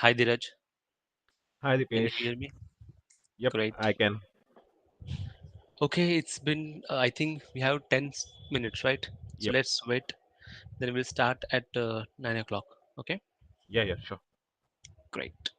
Hi Dhiraj, Hi can you Dipesh. hear me? Yep, Great. I can. Okay, it's been, I think we have 10 minutes, right? So Yep. let's wait. Then we'll start at 9 o'clock. Okay, Yeah, yeah, sure. great.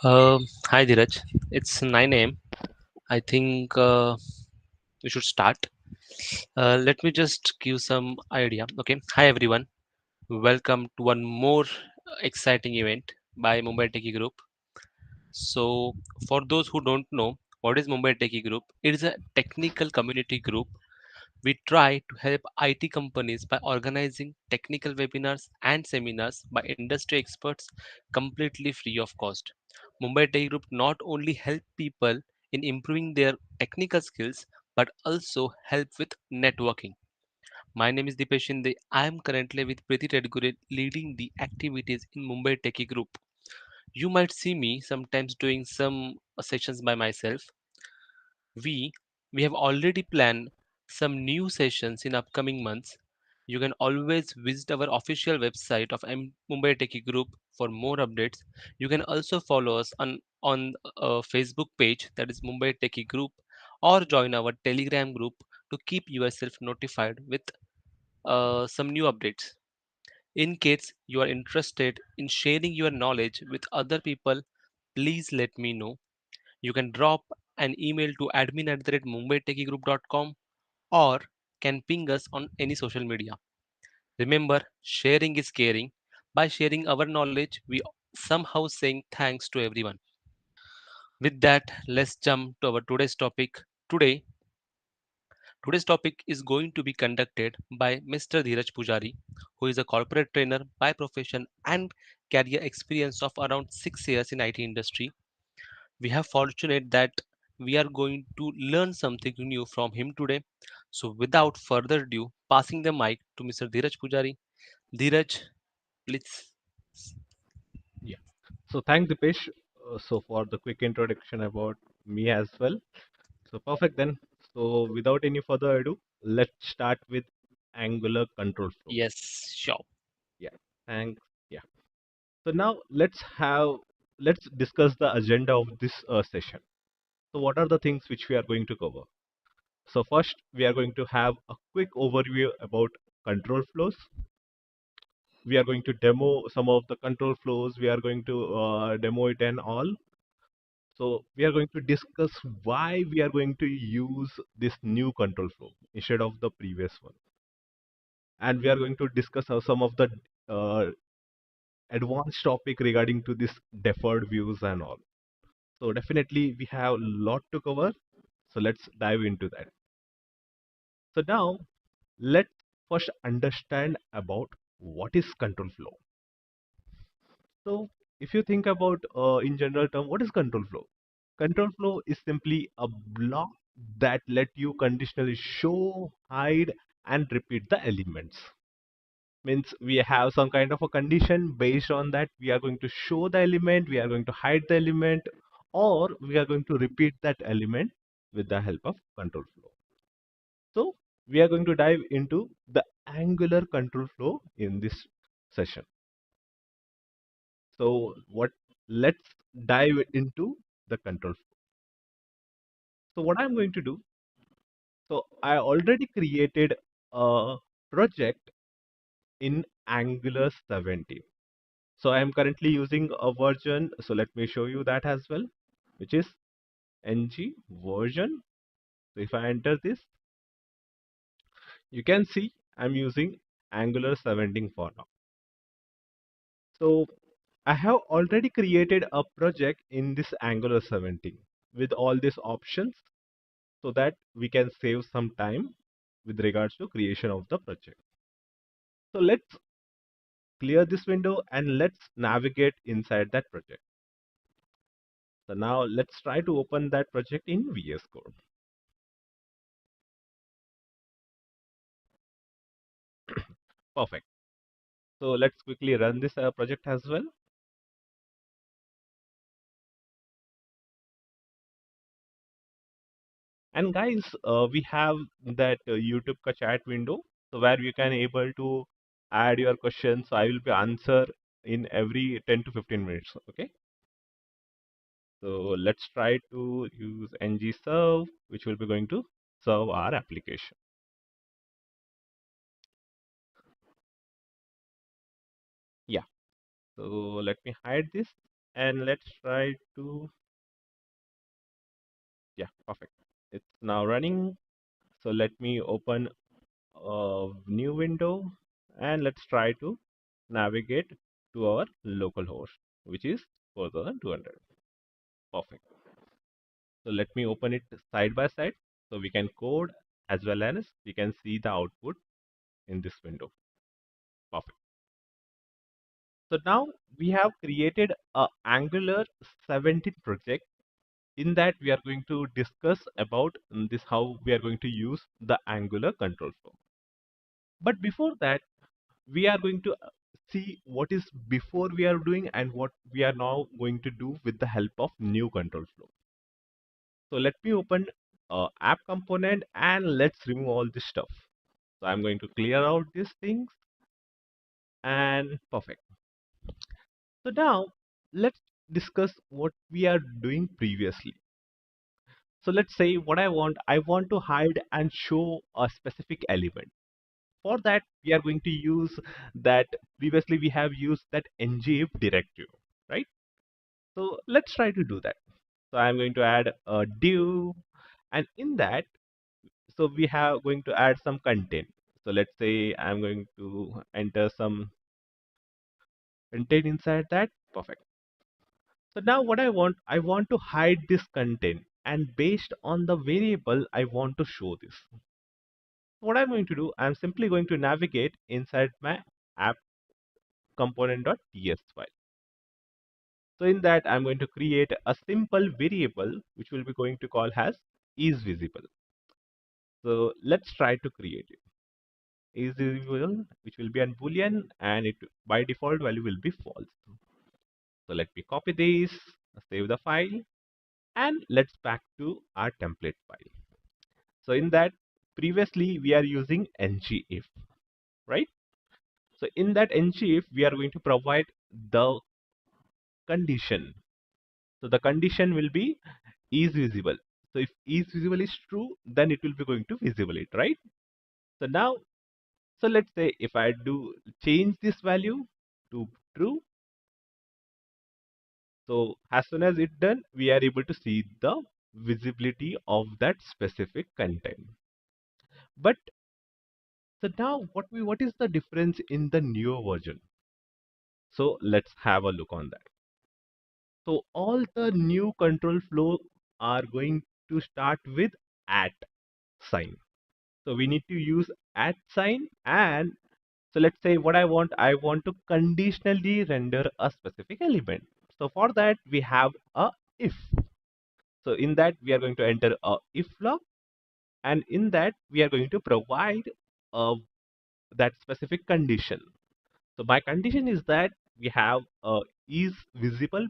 Hi Dhiraj, it's 9 a.m. I think we should start. Let me just give some idea. Okay. Hi everyone. Welcome to one more exciting event by Mumbai Techie Group. So, for those who don't know, what is Mumbai Techie Group? It is a technical community group. We try to help IT companies by organizing technical webinars and seminars by industry experts completely free of cost. Mumbai Tech Group not only help people in improving their technical skills but also help with networking. My name is Dipesh Shinde. I am currently with Preeti Redgure leading the activities in Mumbai Techie Group. You might see me sometimes doing some sessions by myself. We we have already planned some new sessions in upcoming months. You can always visit our official website of Mumbai Techie Group for more updates. You can also follow us on a Facebook page, that is Mumbai Techie Group, or join our Telegram group to keep yourself notified with some new updates. In case you are interested in sharing your knowledge with other people, please let me know. You can drop an email to admin@mumbaitechigroup.com or can ping us on any social media. Remember, sharing is caring. By sharing our knowledge, we somehow saying thanks to everyone. With that, let's jump to our today's topic. Today, today's topic is going to be conducted by Mr. Dhiraj Poojary, who is a corporate trainer by profession and career experience of around 6 years in IT industry. We are fortunate that we are going to learn something new from him today. So, without further ado, passing the mic to Mr. Dhiraj Pujari. Dhiraj, please. Yeah. So thanks, Dipesh. So for the quick introduction about me as well. So perfect then. So without any further ado, let's start with angular control flow. Yes, sure. Yeah. Thanks. Yeah. So now let's discuss the agenda of this session. So what are the things which we are going to cover? So first, we are going to have a quick overview about control flows. We are going to demo some of the control flows. We are going to demo it and all. So we are going to discuss why we are going to use this new control flow instead of the previous one. And we are going to discuss some of the uh, advanced topic regarding to this deferred views and all. So definitely we have a lot to cover. So let's dive into that. So now let's first understand about what is control flow. So if you think about in general term, what is control flow? Control flow is simply a block that let you conditionally show, hide, and repeat the elements. Means we have some kind of a condition based on that we are going to show the element, we are going to hide the element, or we are going to repeat that element with the help of control flow. So we are going to dive into the angular control flow in this session. So what? Let's dive into the control flow. So what I'm going to do, so I already created a project in Angular 17. So I am currently using a version. So let me show you that as well, which is ng version. So if I enter this, you can see I'm using Angular 17 for now. So I have already created a project in this Angular 17 with all these options so that we can save some time with regards to creation of the project. So let's clear this window and let's navigate inside that project. So now let's try to open that project in VS Code. Perfect. So let's quickly run this project as well. And guys, we have that YouTube ka chat window, so where you can able to add your questions. So I will be answer in every 10 to 15 minutes. Okay. So let's try to use ng serve, which will be going to serve our application. Yeah. So let me hide this. And let's try to, yeah, perfect. It's now running. So let me open a new window and let's try to navigate to our local host, which is 4200. Perfect. So let me open it side by side so we can code as well as we can see the output in this window. Perfect. So now we have created a Angular 17 project. In that we are going to discuss about this how we are going to use the Angular control flow. But before that, we are going to see what is before we are doing and what we are now going to do with the help of new control flow. So let me open app component and let's remove all this stuff. So I'm going to clear out these things and perfect. So now let's discuss what we are doing previously. So let's say what I want to hide and show a specific element. For that, we are going to use that previously we have used that ngif directive, right? So let's try to do that. So I'm going to add a div and in that, so we have going to add some content. So let's say I'm going to enter some content inside that. Perfect. So now what I want to hide this content and based on the variable, I want to show this. What I'm going to do, I'm simply going to navigate inside my app component.ts file. So in that, I'm going to create a simple variable, which will be going to call as is visible. So let's try to create it. Is visible, which will be a boolean and it by default value will be false. So let me copy this, save the file and let's back to our template file. So in that previously we are using ngif, right? So in that ngif, we are going to provide the condition. So the condition will be is visible. So if is visible is true, then it will be going to visible it, right? So now, so let's say if I do change this value to true, so as soon as it done, we are able to see the visibility of that specific content. But so now what is the difference in the newer version? So let's have a look on that. So all the new control flow are going to start with at sign. So we need to use at sign and so let's say what I want to conditionally render a specific element. So for that we have a if. So in that we are going to enter a if block and in that we are going to provide that specific condition. So my condition is that we have a is visible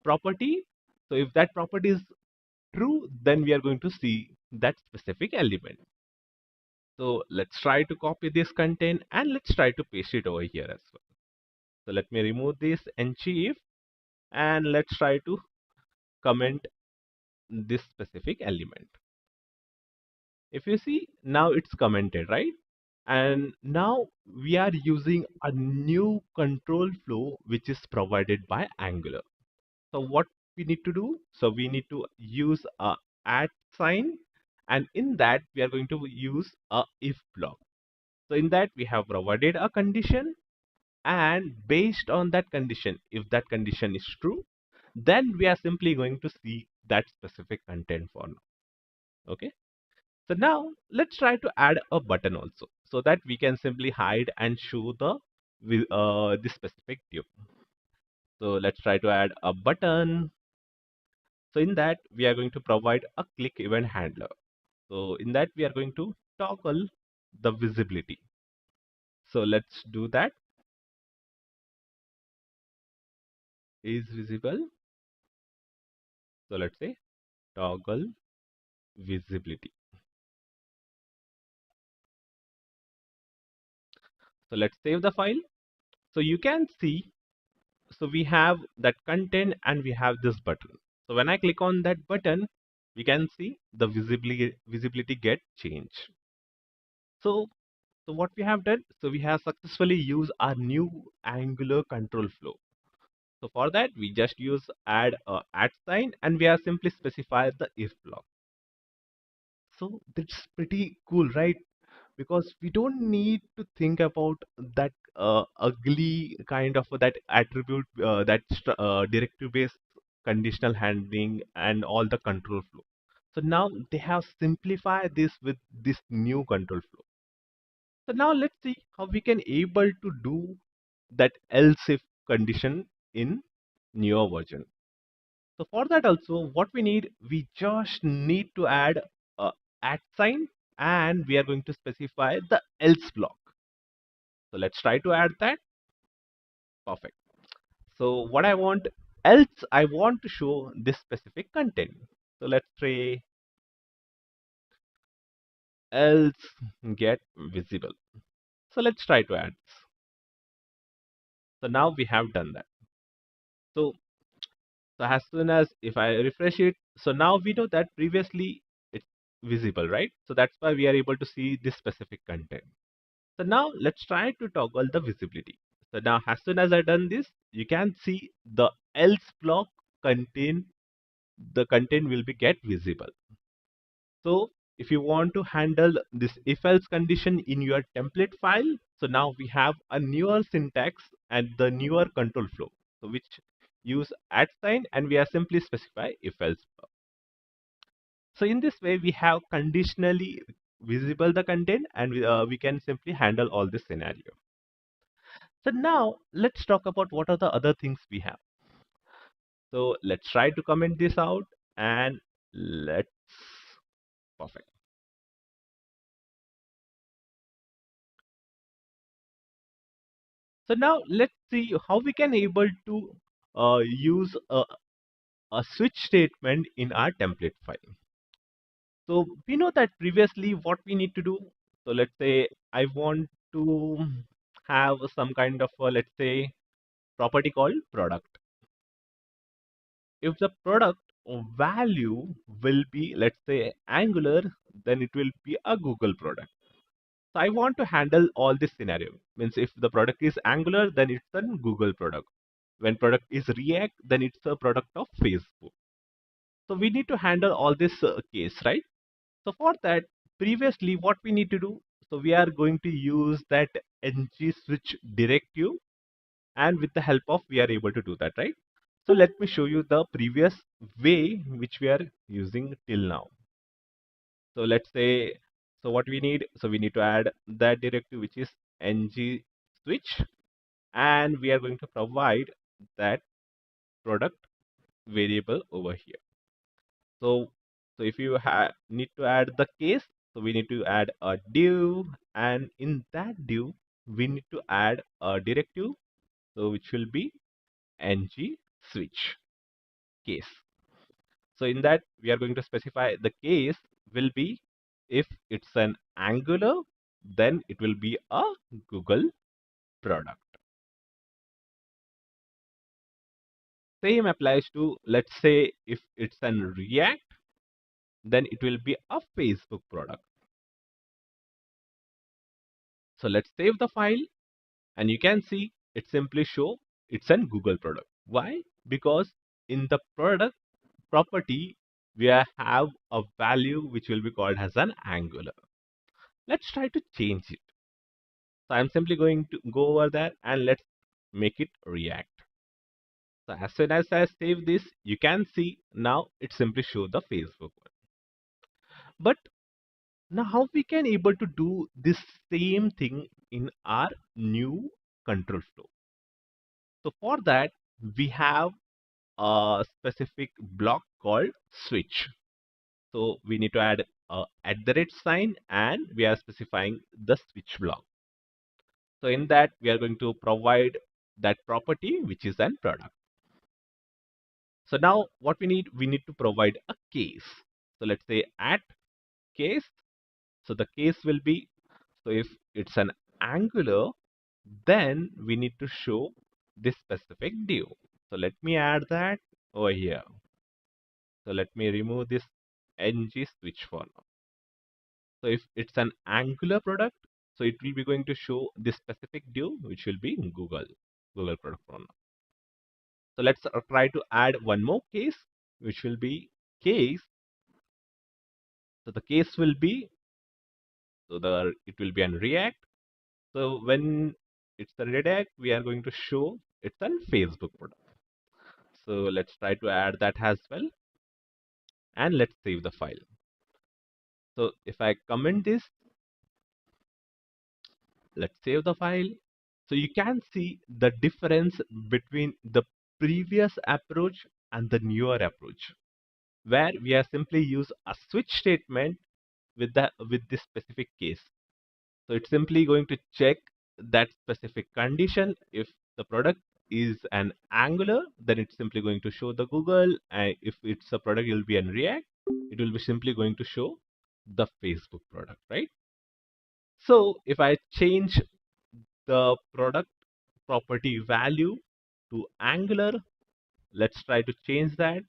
property. So if that property is true, then we are going to see that specific element. So let's try to copy this content and let's try to paste it over here as well. So let me remove this ngif and let's try to comment this specific element. If you see now it's commented, right? And now we are using a new control flow which is provided by Angular. So what we need to do? So we need to use a at sign and in that we are going to use a if block. So in that we have provided a condition and based on that condition, if that condition is true, then we are simply going to see that specific content for now. Okay. So now let's try to add a button also so that we can simply hide and show the specific div. So let's try to add a button. So in that we are going to provide a click event handler. So in that we are going to toggle the visibility. So let's do that. Is visible. So let's say toggle visibility. So let's save the file. So you can see, so we have that content and we have this button. So when I click on that button, we can see the visibility get changed. So, so what we have done, so we have successfully used our new Angular control flow. So for that, we just use add at sign and we are simply specify the if block. So that's pretty cool, right? Because we don't need to think about that ugly kind of that attribute, directive based conditional handling and all the control flow. So now they have simplified this with this new control flow. So now let's see how we can able to do that else if condition in newer version. So for that also, what we just need to add a at sign and we are going to specify the else block. So let's try to add that. Perfect. So what I want to show this specific content. So let's say else get visible. So let's try to add this. So now we have done that. So, so as soon as if I refresh it, so now we know that previously it's visible, right? So that's why we are able to see this specific content. So now let's try to toggle the visibility. So now as soon as I done this, you can see the else block contain the content will be get visible. So if you want to handle this if else condition in your template file, so now we have a newer syntax and the newer control flow. So which use at sign and we are simply specify if else. So in this way, we have conditionally visible the content and we can simply handle all this scenario. So now let's talk about what are the other things we have. So let's try to comment this out and let's perfect. So now let's see how we can able to use a switch statement in our template file. So we know that previously what we need to do. So let's say I want to have some kind of let's say property called product. If the product value will be let's say Angular, then it will be a Google product. So I want to handle all this scenario. Means if the product is Angular, then it's a Google product. When product is React, then it's a product of Facebook. So we need to handle all this case, right? So for that, previously what we need to do, so we are going to use that ng switch directive and with the help of we are able to do that, right? So let me show you the previous way which we are using till now. So let's say, so what we need, so we need to add that directive which is ng switch and we are going to provide that product variable over here. So, so if you need to add the case, so we need to add a div and in that div, we need to add a directive, so which will be ng switch case. So in that, we are going to specify the case will be if it's an Angular, then it will be a Google product. Same applies to, let's say, if it's an React, then it will be a Facebook product. So let's save the file and you can see it simply show it's an Google product. Why? Because in the product property, we have a value which will be called as an Angular. Let's try to change it. So I'm simply going to go over there and let's make it React. So as soon as I save this, you can see now it simply show the Facebook one. But now how we can able to do this same thing in our new control flow. So for that, we have a specific block called switch. So we need to add a @ sign and we are specifying the switch block. So in that, we are going to provide that property, which is an product. So now what we need to provide a case. So let's say at case. So the case will be, so if it's an Angular, then we need to show this specific div. So let me add that over here. So let me remove this ng switch for now. So if it's an Angular product, so it will be going to show this specific div, which will be Google product for now. So let's try to add one more case, which will be case. So the case will be, it will be on React. So when it's a React, we are going to show it's on Facebook product. So let's try to add that as well, and let's save the file. So if I comment this, let's save the file. So you can see the difference between the previous approach and the newer approach, where we are simply use a switch statement with this specific case. So it's simply going to check that specific condition. If the product is an Angular, then it's simply going to show the Google. And if it's a product, it will be an React. It will be simply going to show the Facebook product, right? So if I change the product property value to Angular, let's try to change that.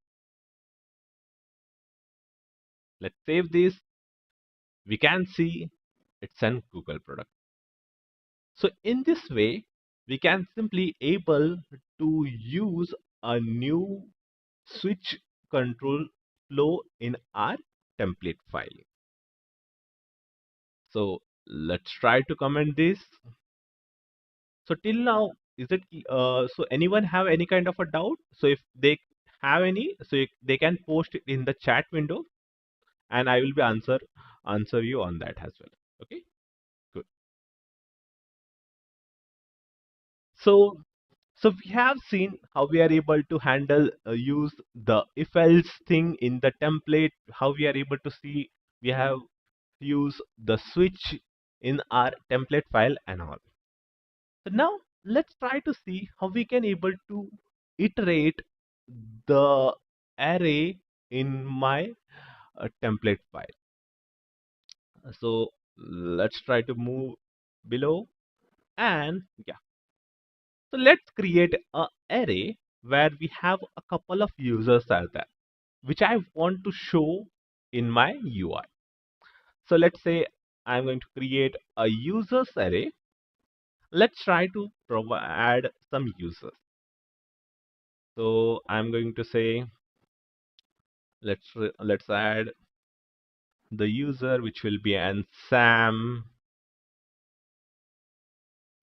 Let's save this. We can see it's an Google product. So in this way, we can simply able to use a new switch control flow in our template file. So let's try to comment this. So till now, is it so anyone have any kind of a doubt? So if they have any, so they can post it in the chat window, and I will be answer you on that as well. Okay, good. So so we have seen how we are able to handle use the if else thing in the template, how we are able to see we have use the switch in our template file and all. So now let's try to see how we can able to iterate the array in my template file. So let's try to move below, and yeah. So let's create a array where we have a couple of users are there, which I want to show in my UI. So let's say I'm going to create a users array. Let's try to add some users. So I'm going to say let's add the user, which will be an Sam,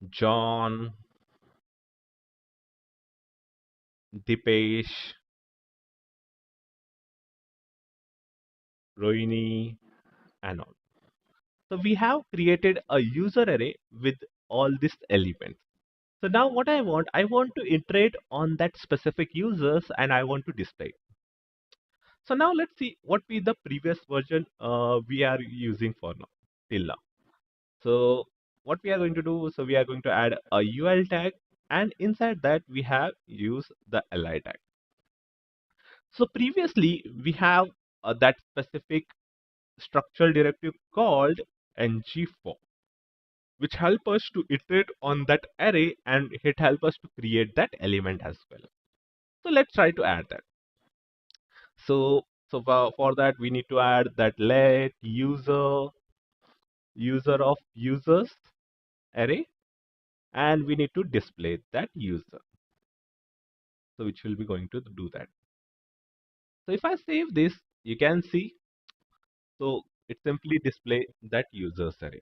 John, Dipesh, Rohini, and all. So we have created a user array with all these elements. So now what I want to iterate on that specific users, and I want to display. So now let's see what be the previous version we are using for now till now. So what we are going to do, so we are going to add a UL tag, and inside that we have use the li tag. So previously we have that specific structural directive called ng4, which help us to iterate on that array, and it help us to create that element as well. So let's try to add that. So for that we need to add that let user of users array, and we need to display that user. So which will be going to do that. So if I save this, you can see, so it simply display that users array.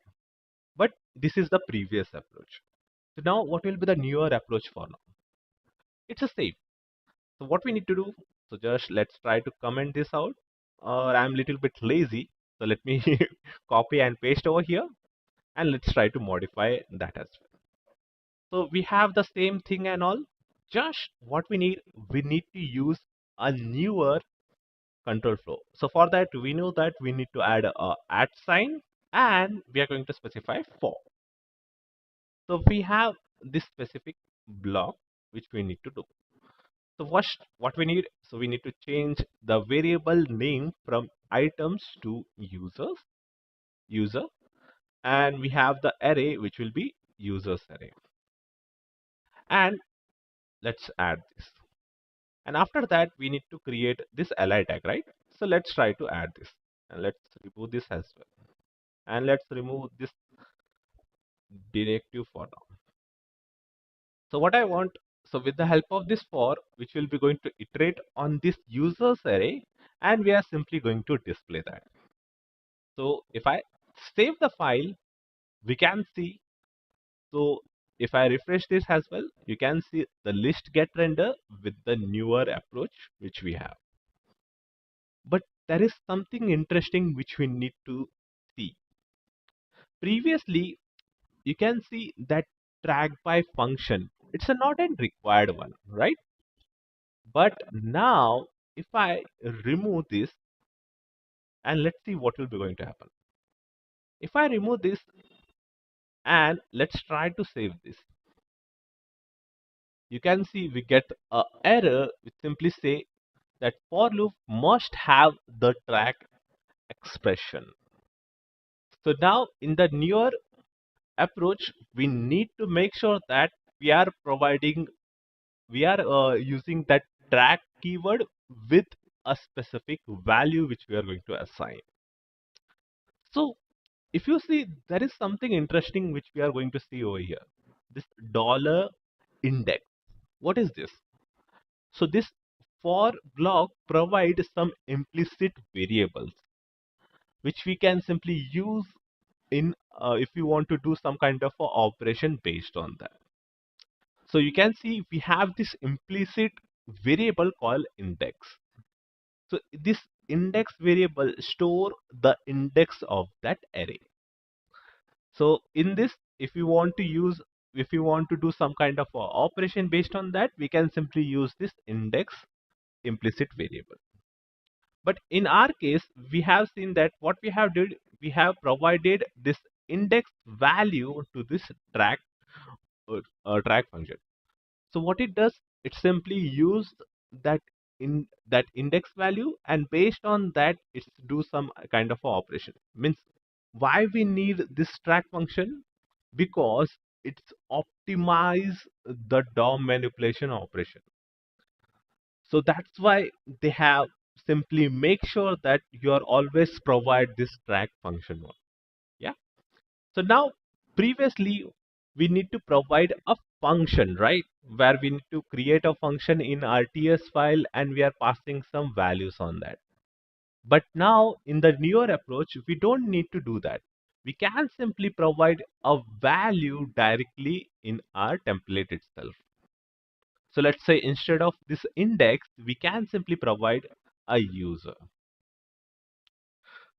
But this is the previous approach. So now what will be the newer approach for now? It's the same. So what we need to do, so just let's try to comment this out, or I'm a little bit lazy. So let me copy and paste over here, and let's try to modify that as well. So we have the same thing and all. Just what we need to use a newer control flow. So for that, we know that we need to add a at sign, and we are going to specify for. So we have this specific block which we need to do. So what we need, so we need to change the variable name from items to user, and we have the array which will be users array. And let's add this. And after that, we need to create this li tag, right? So let's try to add this, and let's remove this as well. And let's remove this directive for now. So what I want, So with the help of this for, which will be going to iterate on this users array, and we are simply going to display that. So if I save the file, we can see. So if I refresh this as well, you can see the list get rendered with the newer approach which we have. But there is something interesting which we need to see. Previously, you can see that track by function. It's a not a required one, right? But now, if I remove this, and let's see what will be going to happen. If I remove this and let's try to save this, you can see we get a error which simply say that for loop must have the track expression. So now in the newer approach, we need to make sure that we are providing, we are using that track keyword with a specific value which we are going to assign. So if you see, there is something interesting which we are going to see over here. This dollar index. What is this? So this for block provides some implicit variables which we can simply use in if you want to do some kind of a operation based on that. So you can see we have this implicit variable called index. So this index variable store the index of that array. So in this, if you want to use, if you want to do some kind of a operation based on that, we can simply use this index implicit variable. But in our case, we have seen that what we have did, we have provided this index value to this track function. So what it does, it simply use that in that index value, and based on that, it's do some kind of a operation. Means why we need this track function? Because it's optimize the DOM manipulation operation. So that's why they have simply make sure that you are always provide this track function one. Yeah. So now previously we need to provide a function, right? Where we need to create a function in RTS file and we are passing some values on that. But now in the newer approach, we don't need to do that. We can simply provide a value directly in our template itself. So let's say instead of this index, we can simply provide a user.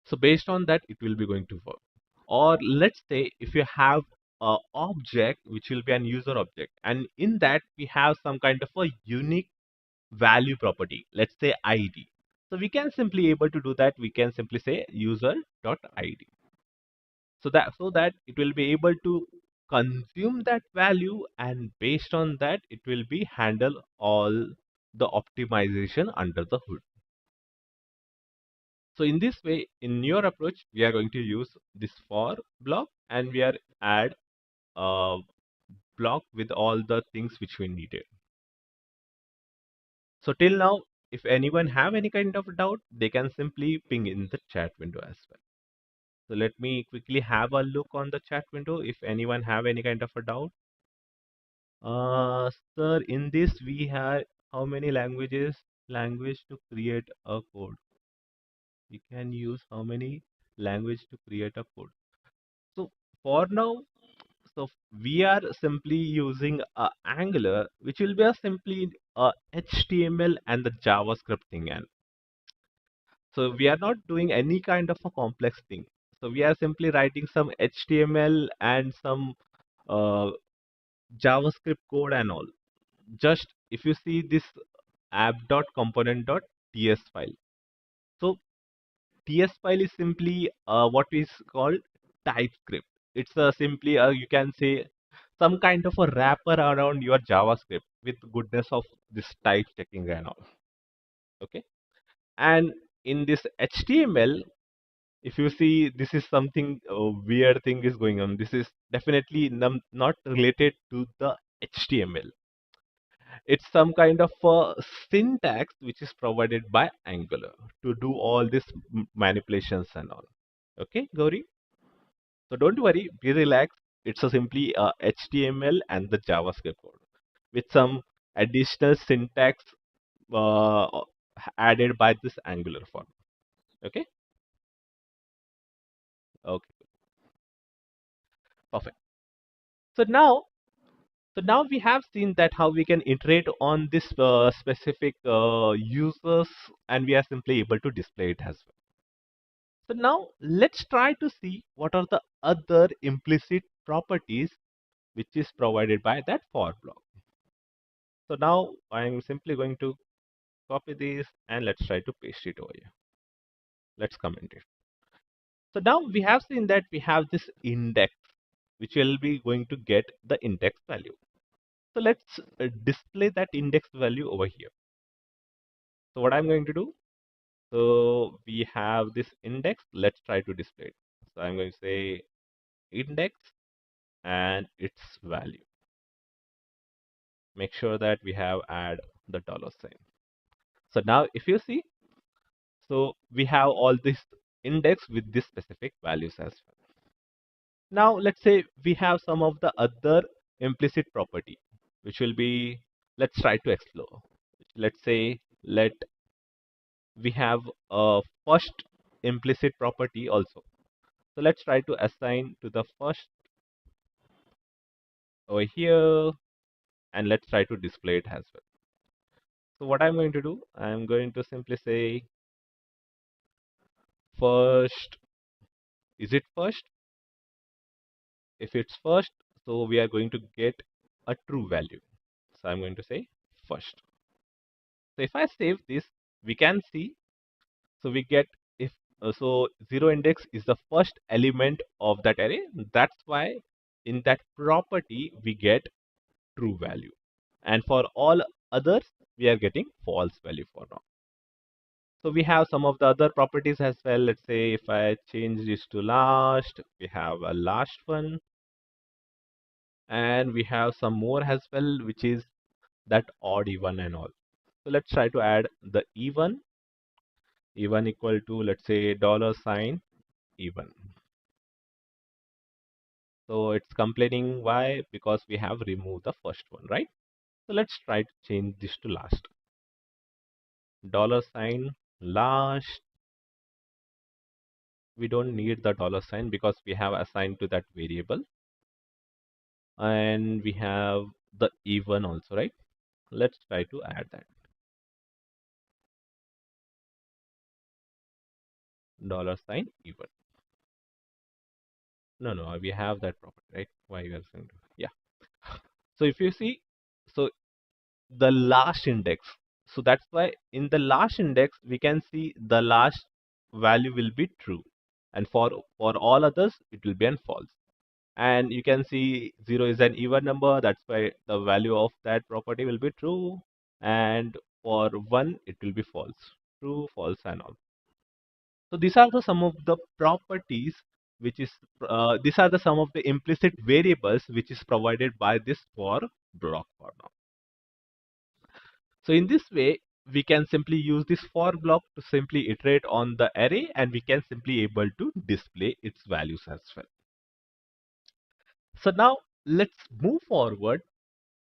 So based on that, it will be going to work. Or let's say if you have a object which will be an user object, and in that we have some kind of a unique value property, let's say ID. So we can simply able to do that. We can simply say user.id. So that it will be able to consume that value, and based on that it will be handle all the optimization under the hood. So in this way, in your approach, we are going to use this for block, and we are add a block with all the things which we needed. So till now, if anyone have any kind of doubt, they can simply ping in the chat window as well. So let me quickly have a look on the chat window if anyone have any kind of a doubt. Sir, in this we have how many languages? Language to create a code. We can use how many language to create a code? So for now, so we are simply using Angular, which will be a simply HTML and the JavaScript thing. And so we are not doing any kind of a complex thing. So we are simply writing some HTML and some uh, JavaScript code and all. Just if you see this app.component.ts file. So TS file is simply what is called TypeScript. It's simply you can say some kind of a wrapper around your JavaScript with goodness of this type checking and all. Okay. And in this HTML, if you see, this is something weird thing is going on. This is definitely not related to the HTML. It's some kind of syntax which is provided by Angular to do all these manipulations and all. Okay, Gauri? So don't worry, be relaxed. It's a simply HTML and the JavaScript code with some additional syntax uh, added by this Angular form. Okay, okay, perfect. So now, we have seen that how we can iterate on this specific users, and we are simply able to display it as well. So now let's try to see what are the other implicit properties which is provided by that for block. So now I'm simply going to copy this and let's try to paste it over here. Let's comment it. So now we have seen that we have this index which will be going to get the index value. So let's display that index value over here. So what I'm going to do, so we have this index, let's try to display it. So I'm going to say index and its value. Make sure that we have add the dollar sign. So now if you see, so we have all this index with this specific values as well. Now let's say we have some of the other implicit property, which will be, let's try to explore. Let's say let we have a first implicit property also. So let's try to assign to the first over here and let's try to display it as well. So what I'm going to do, I'm going to simply say first, is it first? If it's first, so we are going to get a true value. So I'm going to say first. So if I save this, we can see, so we get if so zero index is the first element of that array. That's why in that property we get true value. And for all others, we are getting false value for now. So we have some of the other properties as well. Let's say if I change this to last, we have a last one. And we have some more as well, which is that odd even and all. So let's try to add the even equal to, let's say, dollar sign even. So it's complaining why? Because we have removed the first one, right? So let's try to change this to last. Dollar sign last. We don't need the dollar sign because we have assigned to that variable. And we have the even also, right? Let's try to add that. Dollar sign even. No, we have that property, right? Why you are saying? Yeah. So if you see, so the last index. So that's why in the last index, we can see the last value will be true. And for all others, it will be an false. And you can see 0 is an even number. That's why the value of that property will be true. And for 1, it will be false. True, false, and all. So these are the some of the properties which is these are the some of the implicit variables which is provided by this for block for now. So in this way, we can simply use this for block to simply iterate on the array and we can simply able to display its values as well. So now let's move forward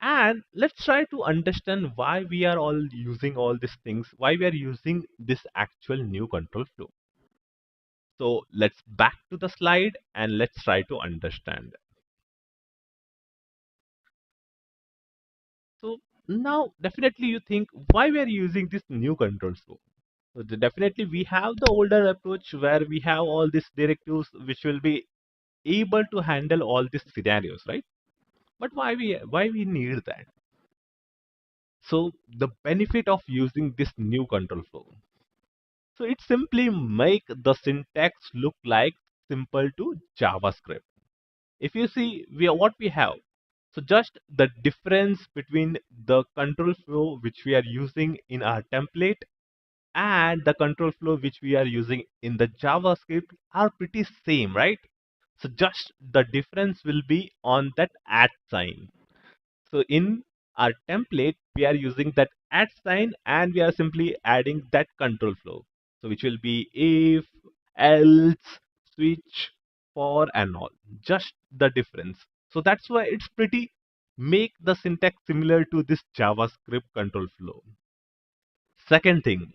and let's try to understand why we are all using all these things, why we are using this actual new control flow. So let's back to the slide and let's try to understand. So now definitely you think why we are using this new control flow. So definitely we have the older approach where we have all these directives which will be able to handle all these scenarios, right? But why we need that? So the benefit of using this new control flow. So it simply make the syntax look like simple to JavaScript. If you see what we have, so just the difference between the control flow which we are using in our template and the control flow which we are using in the JavaScript are pretty same, right? So just the difference will be on that at sign. So in our template, we are using that at sign and we are simply adding that control flow. So which will be if, else, switch, for and all. Just the difference. So that's why it's pretty make the syntax similar to this JavaScript control flow. Second thing,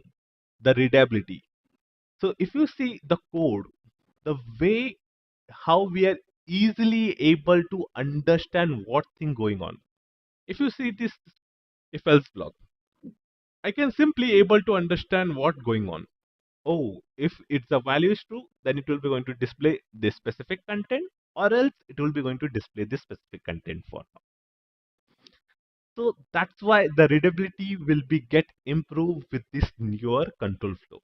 the readability. So if you see the code, the way how we are easily able to understand what thing going on. If you see this if else block, I can simply able to understand what going on. Oh, if its the value is true, then it will be going to display this specific content, or else it will be going to display this specific content for now. So that's why the readability will be get improved with this newer control flow.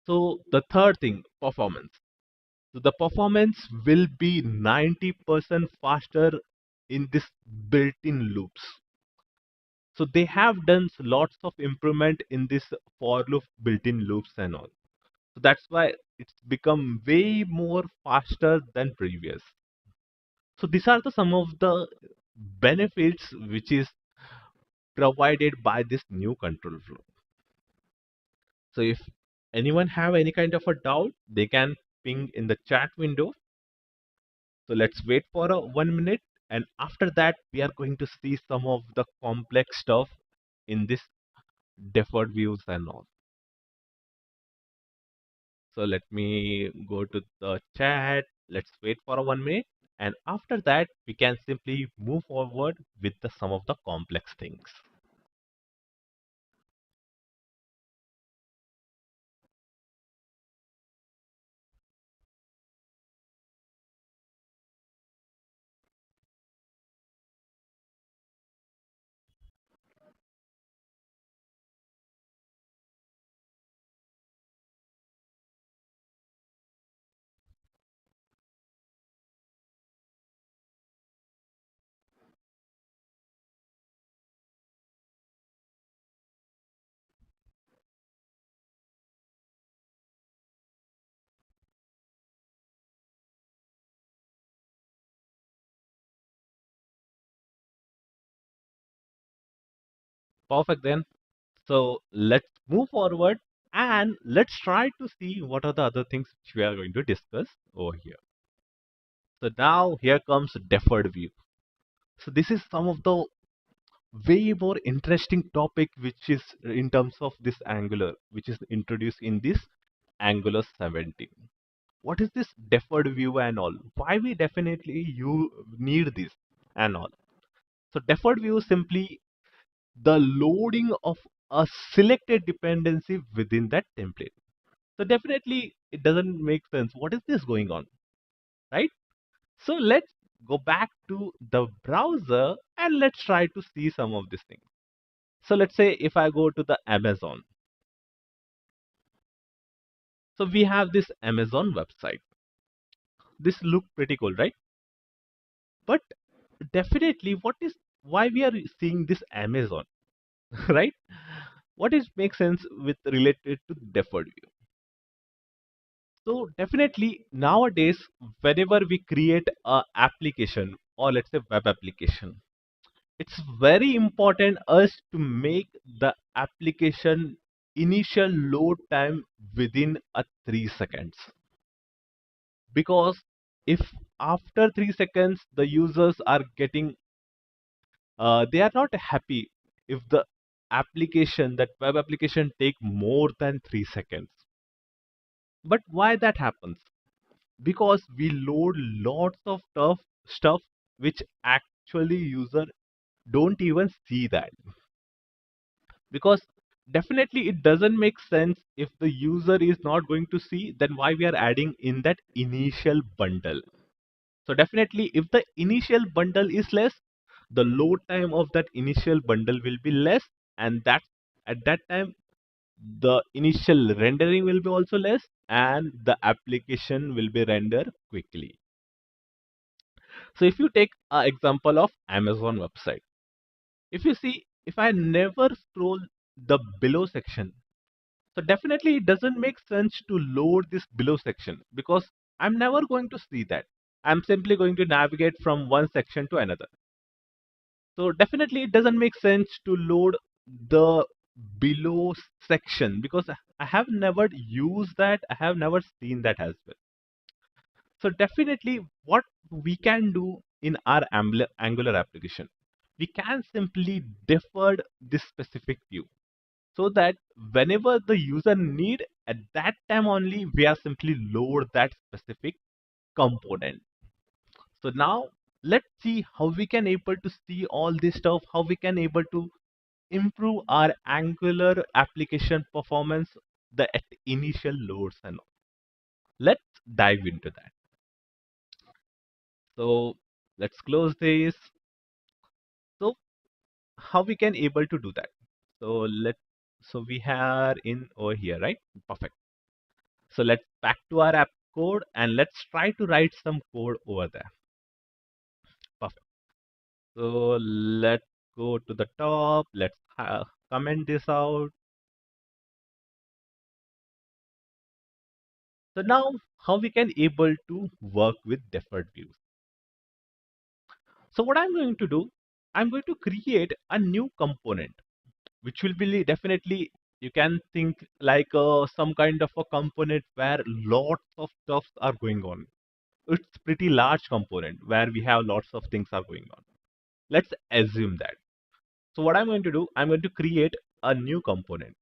So the third thing, performance. So the performance will be 90% faster in this built-in loops. So they have done lots of improvement in this for loop built-in loops and all. So that's why it's become way more faster than previous. So these are the some of the benefits which is provided by this new control flow. So if anyone have any kind of a doubt, they can ping in the chat window. So let's wait for 1 minute, and after that we are going to see some of the complex stuff in this deferred views and all. So let me go to the chat. Let's wait for 1 minute. And after that, we can simply move forward with the some of the complex things. Perfect then. So let's move forward and let's try to see what are the other things which we are going to discuss over here. So now here comes deferred view. So this is some of the way more interesting topic which is in terms of this Angular, which is introduced in this Angular 17. What is this deferred view and all? Why we definitely you need this and all? So deferred view is simply the loading of a selected dependency within that template. So definitely it doesn't make sense. What is this going on, right? So let's go back to the browser and let's try to see some of these things. So let's say if I go to the Amazon. So we have this Amazon website. This look pretty cool, right? But definitely what is why we are seeing this Amazon, right? What is makes sense with related to deferred view? So definitely nowadays, whenever we create a application or let's say web application, it's very important us to make the application initial load time within a 3 seconds. Because if after 3 seconds the users are getting they are not happy if the application that web application take more than 3 seconds. But why that happens? Because we load lots of stuff which actually user don't even see that. Because definitely it doesn't make sense if the user is not going to see, then why we are adding in that initial bundle. So definitely if the initial bundle is less, the load time of that initial bundle will be less, and that at that time the initial rendering will be also less and the application will be rendered quickly. So if you take an example of Amazon website, if you see, if I never scroll the below section, so definitely it doesn't make sense to load this below section because I'm never going to see that. I'm simply going to navigate from one section to another. So definitely it doesn't make sense to load the below section because I have never used that. I have never seen that as well. So definitely what we can do in our Angular application, we can simply defer this specific view so that whenever the user need, at that time only we are simply load that specific component. So now let's see how we can able to see all this stuff, how we can able to improve our Angular application performance the at initial loads and all. Let's dive into that. So let's close this. So how we can able to do that? So we are in over here, right? Perfect. So let's back to our app code and let's try to write some code over there. Perfect. So let's go to the top. Let's comment this out. So now how we can able to work with deferred views. So what I'm going to do, I'm going to create a new component, which will be definitely, you can think like some kind of a component where lots of stuff are going on. It's pretty large component where we have lots of things are going on. Let's assume that. So what I'm going to do, I'm going to create a new component.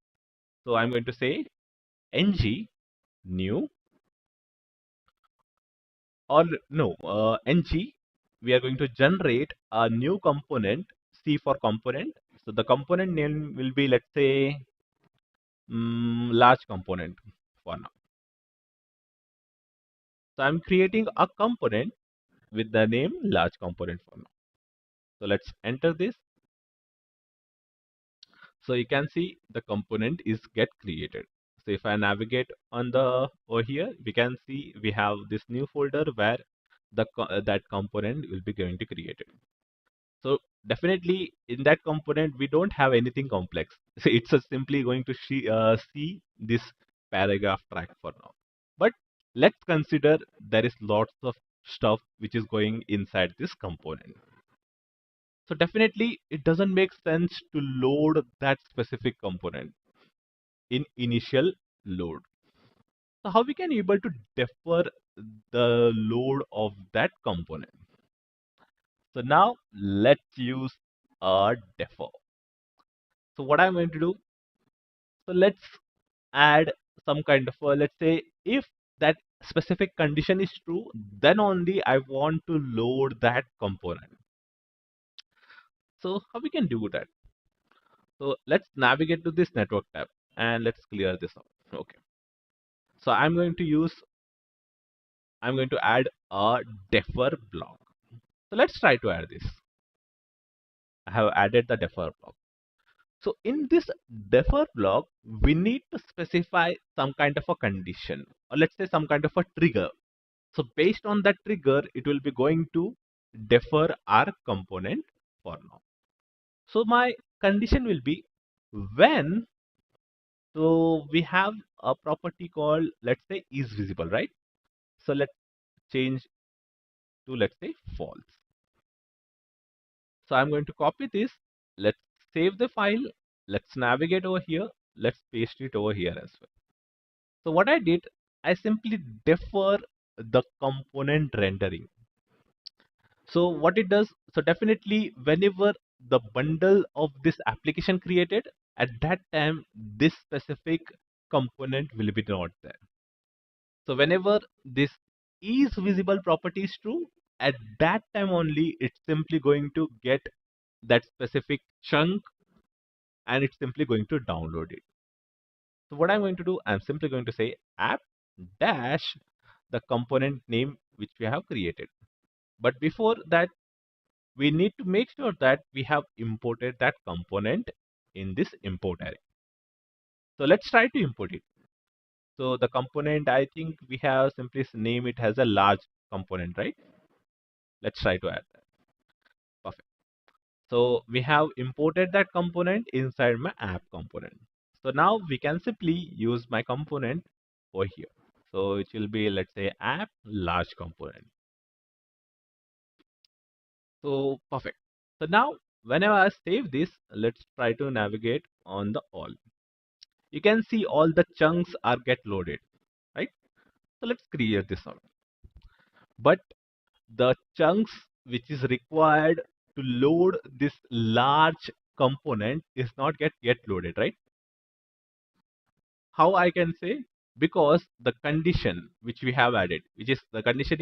So I'm going to say ng new, or no, ng, we are going to generate a new component, C for component. So the component name will be, let's say, large component for now. So I'm creating a component with the name large component for now. So let's enter this. So you can see the component is get created. So if I navigate on the over here, we can see we have this new folder where that component will be going to created. So definitely in that component we don't have anything complex. So it's simply going to see this paragraph track for now. But let's consider there is lots of stuff which is going inside this component. So definitely it doesn't make sense to load that specific component in initial load. So how we can able to defer the load of that component? So now let's use a defer. So what I'm going to do, so let's add some kind of a, let's say if that specific condition is true, then only I want to load that component. So how we can do that? So let's navigate to this network tab and let's clear this out. Okay. So I'm going to add a defer block. So let's try to add this. I have added the defer block. So in this defer block, we need to specify some kind of a condition, or let's say some kind of a trigger. So based on that trigger, it will be going to defer our component for now. So my condition will be when, so we have a property called, let's say, is visible, right? So let's change to, let's say, false. So I'm going to copy this. Let's save the file. Let's navigate over here. Let's paste it over here as well. So what I did, I simply defer the component rendering. So what it does, so definitely whenever the bundle of this application created, at that time, this specific component will be not there. So whenever this is visible property is true, at that time only it's simply going to get that specific chunk and it's simply going to download it. So what I'm going to do, I'm simply going to say app dash the component name which we have created. But before that, we need to make sure that we have imported that component in this import array. So let's try to import it. So the component, I think we have simply name it as a large component, right? Let's try to add that. Perfect. So we have imported that component inside my app component. So now we can simply use my component over here. So it will be, let's say, app large component. So perfect. So now whenever I save this, let's try to navigate on the all. You can see all the chunks are get loaded, right? So let's create this out. But the chunks which is required to load this large component is not get loaded, right? How I can say? Because the condition which we have added, which is the condition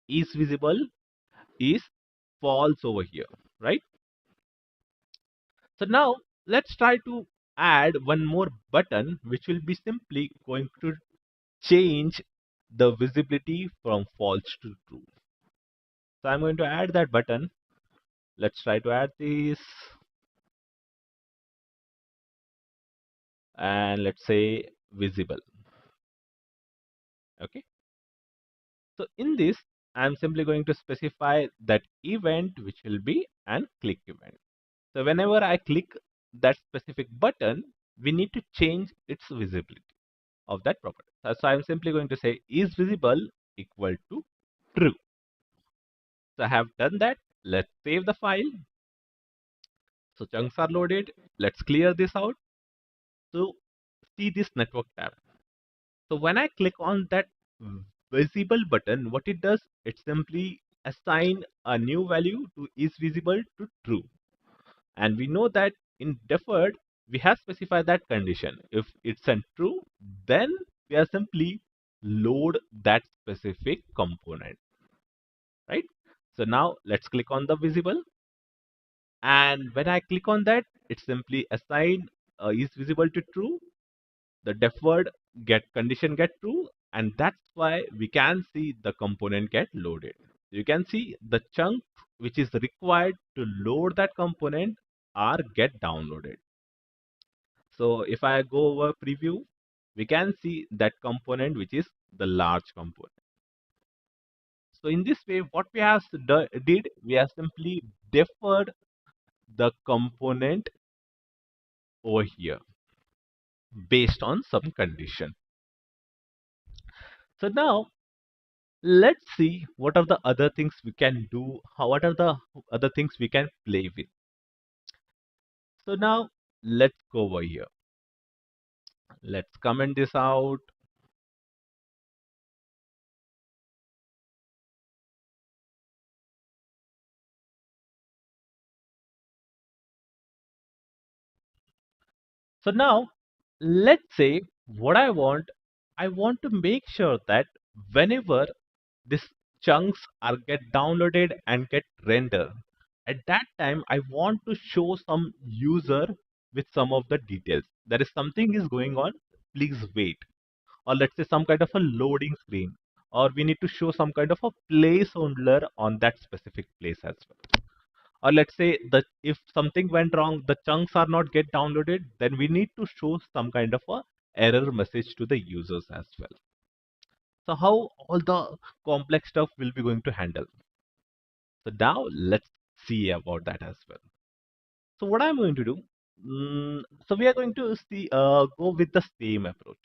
is visible, is false over here, right? So now let's try to add one more button which will be simply going to change the visibility from false to true. So I'm going to add that button. Let's try to add this, and let's say visible. Okay. So in this, I'm simply going to specify that event which will be an click event. So whenever I click that specific button, we need to change its visibility of that property. So I'm simply going to say is visible equal to true. So I have done that. Let's save the file. So chunks are loaded. Let's clear this out. So see this network tab. So when I click on that visible button, what it does, it simply assign a new value to is visible to true. And we know that in deferred, we have specified that condition. If it's a true, then we are simply load that specific component, right? So now let's click on the visible. And when I click on that, it simply assign is visible to true. The deferred get condition get true, and that's why we can see the component get loaded. You can see the chunk which is required to load that component are get downloaded. So if I go over preview, we can see that component which is the large component. So in this way, what we have did, we have simply deferred the component over here based on some condition. So now let's see what are the other things we can do. What are the other things we can play with? So now let's go over here. Let's comment this out. So now let's say what I want to make sure that whenever these chunks are get downloaded and get rendered, at that time I want to show some user with some of the details. There is something is going on, please wait. Or let's say some kind of a loading screen, or we need to show some kind of a placeholder on that specific place as well. Or let's say that if something went wrong, the chunks are not get downloaded, then we need to show some kind of a error message to the users as well. So how all the complex stuff will be going to handle? So now let's see about that as well. So what I'm going to do, so we are going to see go with the same approach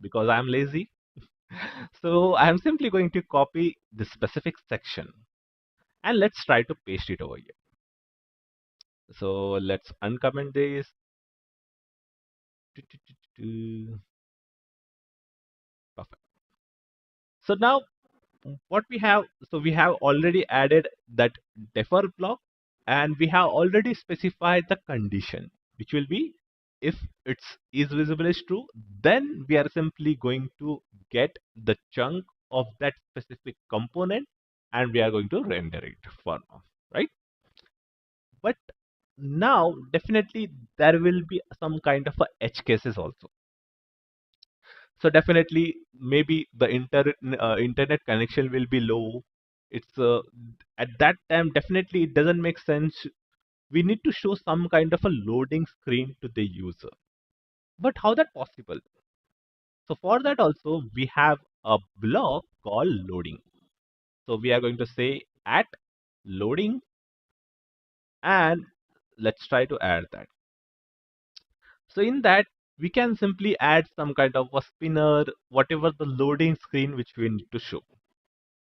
because I'm lazy. So I'm simply going to copy the specific section and let's try to paste it over here. So let's uncomment this. Perfect. So now what we have, so we have already added that defer block and we have already specified the condition, which will be if it's is visible is true, then we are simply going to get the chunk of that specific component and we are going to render it for now, right? But now definitely there will be some kind of a edge cases also. So definitely maybe the internet connection will be low. It's at that time definitely it doesn't make sense. We need to show some kind of a loading screen to the user. But how that possible? So for that also we have a block called loading. So we are going to say at loading and let's try to add that. So in that, we can simply add some kind of a spinner, whatever the loading screen which we need to show.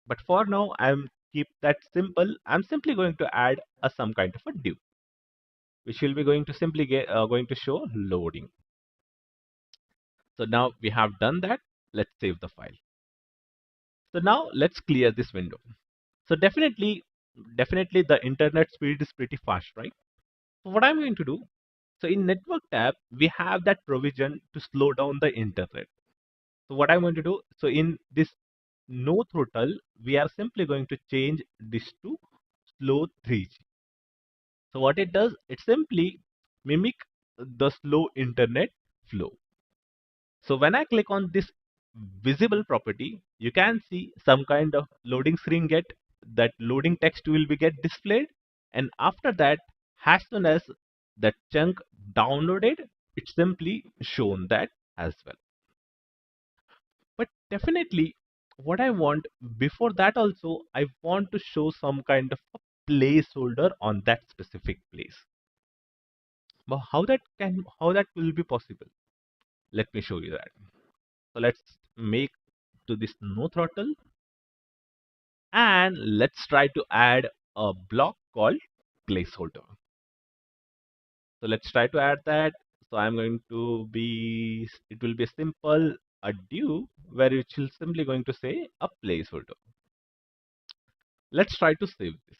But for now, I'm keep that simple. I'm simply going to add a some kind of a div, which will be going to simply get going to show loading. So now we have done that. Let's save the file. So now let's clear this window. So definitely definitely the internet speed is pretty fast, right? So what I'm going to do, so in network tab, we have that provision to slow down the internet. So what I'm going to do, so in this no throttle, we are simply going to change this to slow 3G. So what it does, it simply mimic the slow internet flow. So when I click on this visible property, you can see some kind of loading screen get that loading text will be get displayed. And after that, as soon as that chunk downloaded, it's simply shown that as well. But definitely what I want before that also, I want to show some kind of a placeholder on that specific place. But how that will be possible? Let me show you that. So let's make to this no throttle and let's try to add a block called placeholder. So let's try to add that. So I'm going to be, it will be simple a div where it will simply going to say a placeholder. Let's try to save this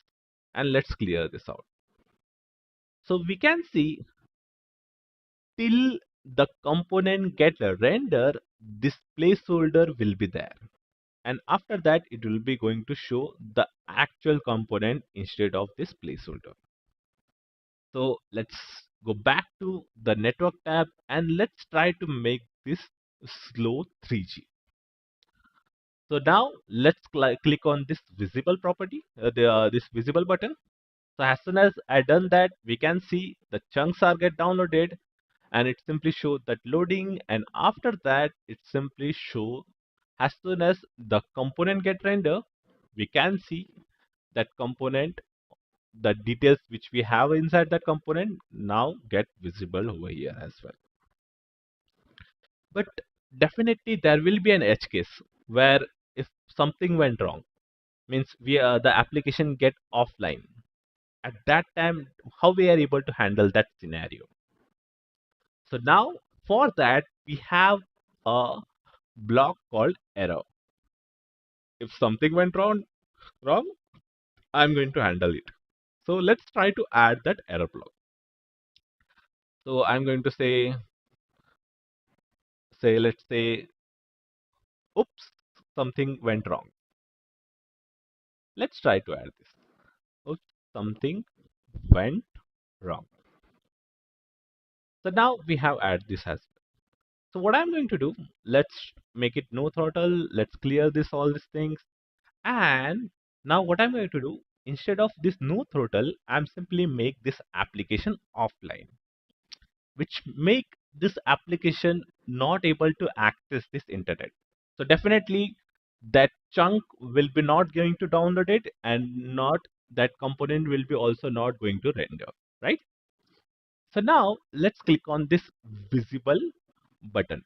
and let's clear this out. So we can see till the component get a render, this placeholder will be there. And after that, it will be going to show the actual component instead of this placeholder. So let's go back to the network tab and let's try to make this slow 3G. So now let's click on this visible property, this visible button. So as soon as I done that, we can see the chunks are get downloaded and it simply show that loading, and after that it simply show as soon as the component get render, we can see that component, the details which we have inside that component now get visible over here as well. But definitely there will be an edge case where if something went wrong, means the application get offline. At that time, how we are able to handle that scenario? So now for that we have a block called error. If something went wrong, I'm going to handle it. So let's try to add that error block. So I'm going to let's say, oops, something went wrong. Let's try to add this. Oops, something went wrong. So now we have added this as well. So what I'm going to do, let's make it no throttle. Let's clear this all these things. And now what I'm going to do, instead of this no throttle, I'm simply make this application offline, which make this application not able to access this internet. So definitely that chunk will be not going to download it, and not that component will be also not going to render, right? So now let's click on this visible button.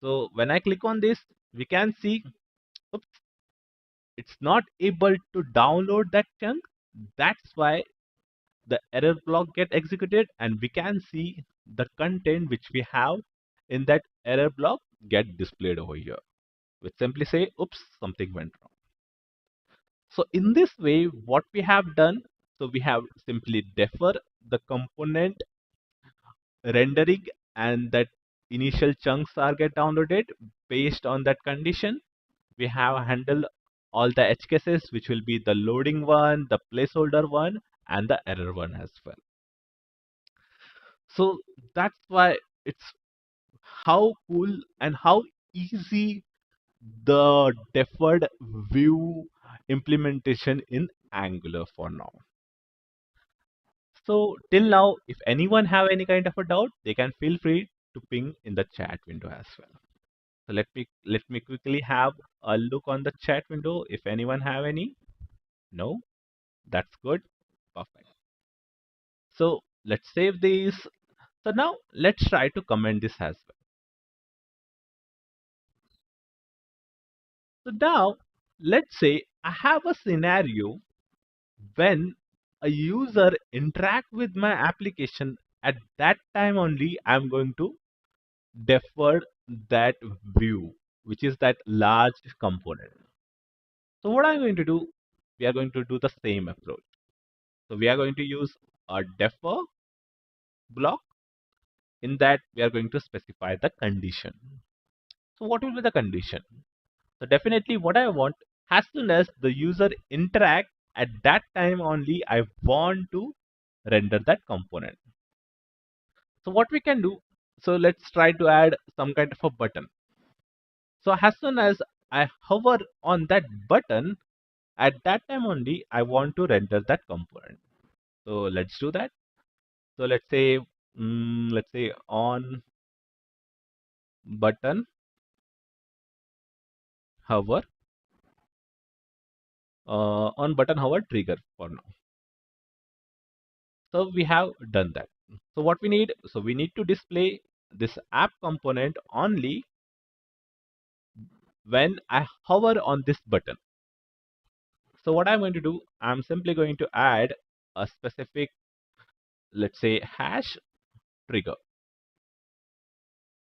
So when I click on this, we can see, oops, it's not able to download that chunk. That's why the error block get executed, and we can see the content which we have in that error block get displayed over here, which simply say, oops, something went wrong. So in this way, what we have done, so we have simply defer the component rendering, and that initial chunks are get downloaded based on that condition. We have handled all the edge cases, which will be the loading one, the placeholder one, and the error one as well. So that's why it's how cool and how easy the deferred view implementation in Angular for now. So till now, if anyone have any kind of a doubt, they can feel free to ping in the chat window as well. So let me quickly have a look on the chat window if anyone have any. No, that's good. Perfect. So let's save these. So now let's try to comment this as well. So now let's say I have a scenario when a user interact with my application. At that time only I'm going to defer that view, which is that large component. So what I'm going to do, we are going to do the same approach. So we are going to use a defer block. In that, we are going to specify the condition. So what will be the condition? So definitely what I want, as soon as the user interact, at that time only I want to render that component. So what we can do, so let's try to add some kind of a button. So as soon as I hover on that button, at that time only I want to render that component. So let's do that. So let's say on button hover, on button hover trigger for now. So we have done that. So what we need, so we need to display this app component only when I hover on this button. So what I'm going to do, I'm simply going to add a specific, let's say hash trigger.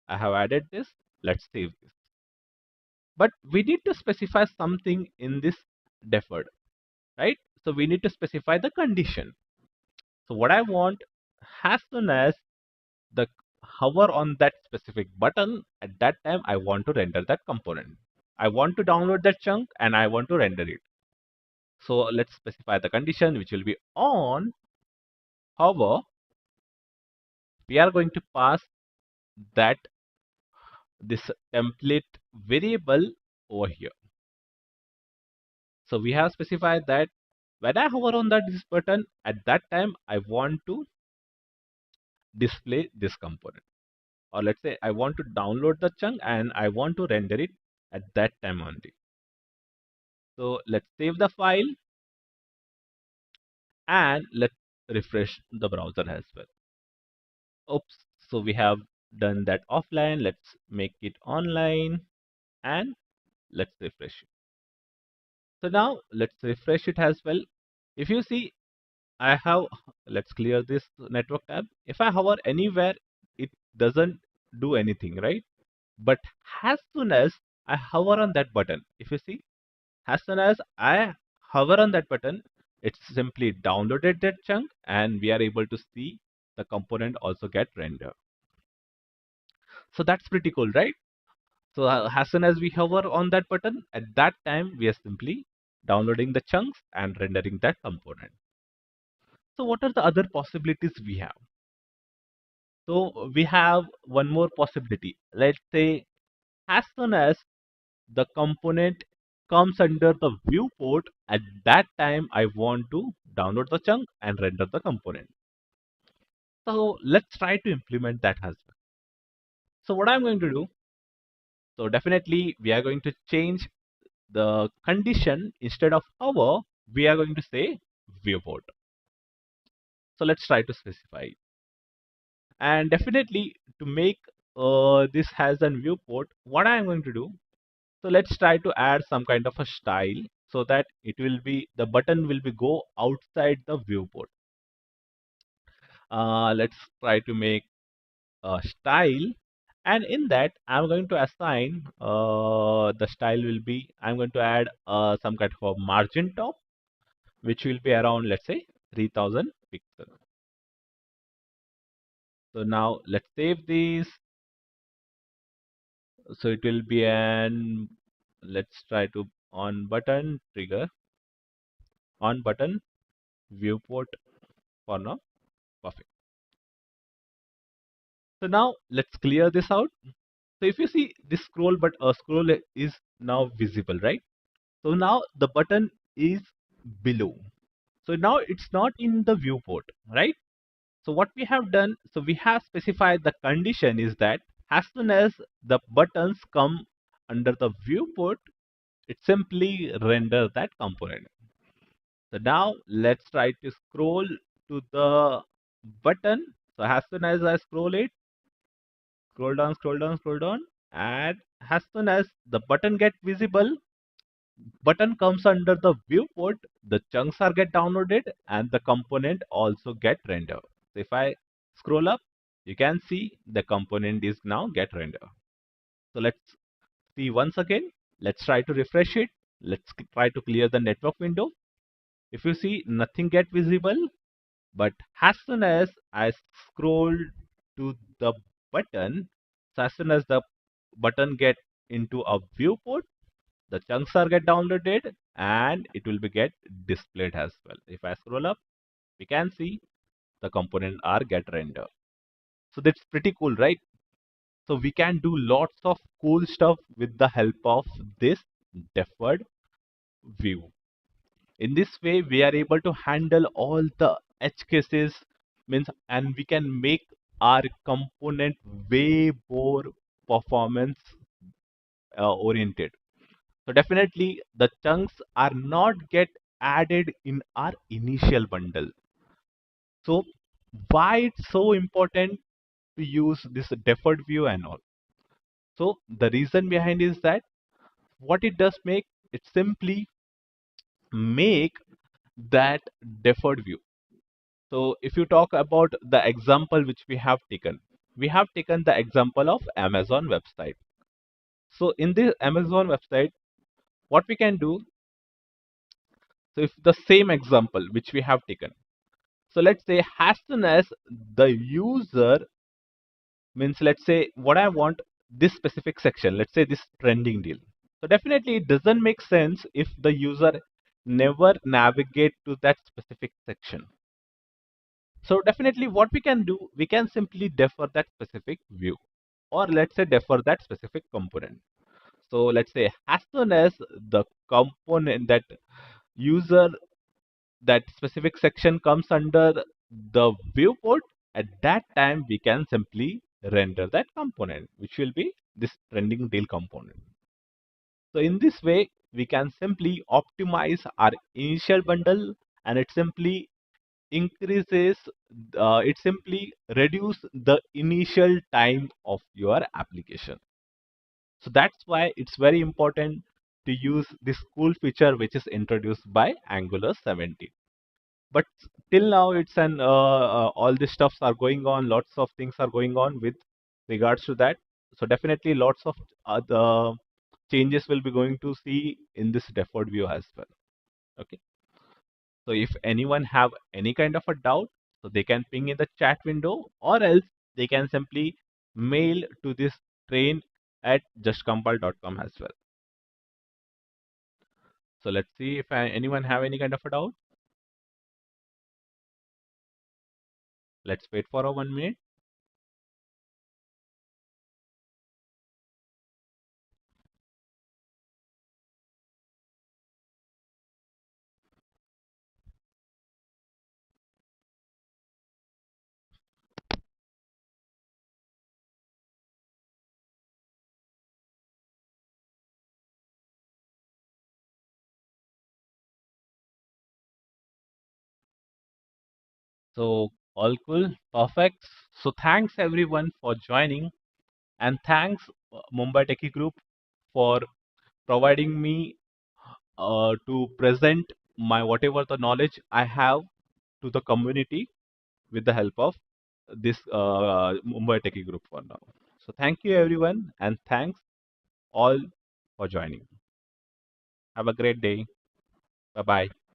I have added this. Let's save this. But we need to specify something in this deferred, right? So we need to specify the condition. So what I want, as soon as the hover on that specific button, at that time I want to render that component. I want to download that chunk and I want to render it. So let's specify the condition, which will be on hover. We are going to pass that this template variable over here. So we have specified that when I hover on that this button, at that time I want to display this component. Or let's say I want to download the chunk and I want to render it at that time only. So let's save the file and let's refresh the browser as well. Oops, so we have done that offline. Let's make it online and let's refresh it. So now let's refresh it as well. If you see, I have, let's clear this network tab. If I hover anywhere, it doesn't do anything, right? But as soon as I hover on that button, if you see, as soon as I hover on that button, it's simply downloaded that chunk and we are able to see the component also get rendered. So that's pretty cool, right? So as soon as we hover on that button, at that time, we are simply downloading the chunks and rendering that component. So what are the other possibilities we have? So we have one more possibility. Let's say as soon as the component comes under the viewport, at that time I want to download the chunk and render the component. So let's try to implement that as well. So what I'm going to do, so definitely we are going to change the condition. Instead of hover, we are going to say viewport. So let's try to specify. And definitely to make this has a viewport, what I'm going to do, so let's try to add some kind of a style so that it will be, the button will be go outside the viewport. Let's try to make a style, and in that I'm going to assign the style will be, I'm going to add some kind of a margin top, which will be around, let's say, 3000 pixels. So now let's save this. So it will be an, let's try to on button trigger, on button viewport for now. Perfect. So now let's clear this out. So if you see this scroll, but a scroll is now visible, right? So now the button is below. So now it's not in the viewport, right? So what we have done, so we have specified the condition is that as soon as the buttons come under the viewport, it simply render that component. So now let's try to scroll to the button. So as soon as I scroll it, scroll down, scroll down, scroll down, and as soon as the button get visible, button comes under the viewport, the chunks are get downloaded and the component also get rendered. So if I scroll up, you can see the component is now get rendered. So let's see once again. Let's try to refresh it. Let's try to clear the network window. If you see, nothing get visible, but as soon as I scroll to the button, so as soon as the button get into a viewport, the chunks are get downloaded and it will be get displayed as well. If I scroll up, we can see the component are get rendered. So that's pretty cool, right? So we can do lots of cool stuff with the help of this deferred view. In this way, we are able to handle all the edge cases, means, and we can make our component way more performance oriented. So definitely the chunks are not get added in our initial bundle. So why it's so important to use this deferred view and all? So the reason behind is that what it does make, it simply make that deferred view. So if you talk about the example which we have taken the example of Amazon website. So in the Amazon website, what we can do, so if the same example which we have taken, so let's say as soon as the user, means let's say what I want, this specific section, let's say this trending deal. So definitely it doesn't make sense if the user never navigate to that specific section. So definitely what we can do, we can simply defer that specific view, or let's say defer that specific component. So let's say as soon as the component that user, that specific section comes under the viewport, at that time we can simply render that component, which will be this trending deal component. So in this way, we can simply optimize our initial bundle, and it simply reduce the initial time of your application. So that's why it's very important to use this cool feature which is introduced by Angular 17. But till now, it's an all these stuffs are going on, lots of things are going on with regards to that. So definitely lots of other changes will be going to see in this default view as well. Okay. So if anyone have any kind of a doubt, so they can ping in the chat window, or else they can simply mail to this train at justcompile.com as well. So let's see if anyone have any kind of a doubt. Let's wait for a 1 minute. So all cool, perfect. So thanks everyone for joining, and thanks Mumbai Techie Group for providing me to present my whatever the knowledge I have to the community with the help of this Mumbai Techie Group for now. So thank you everyone, and thanks all for joining. Have a great day. Bye bye.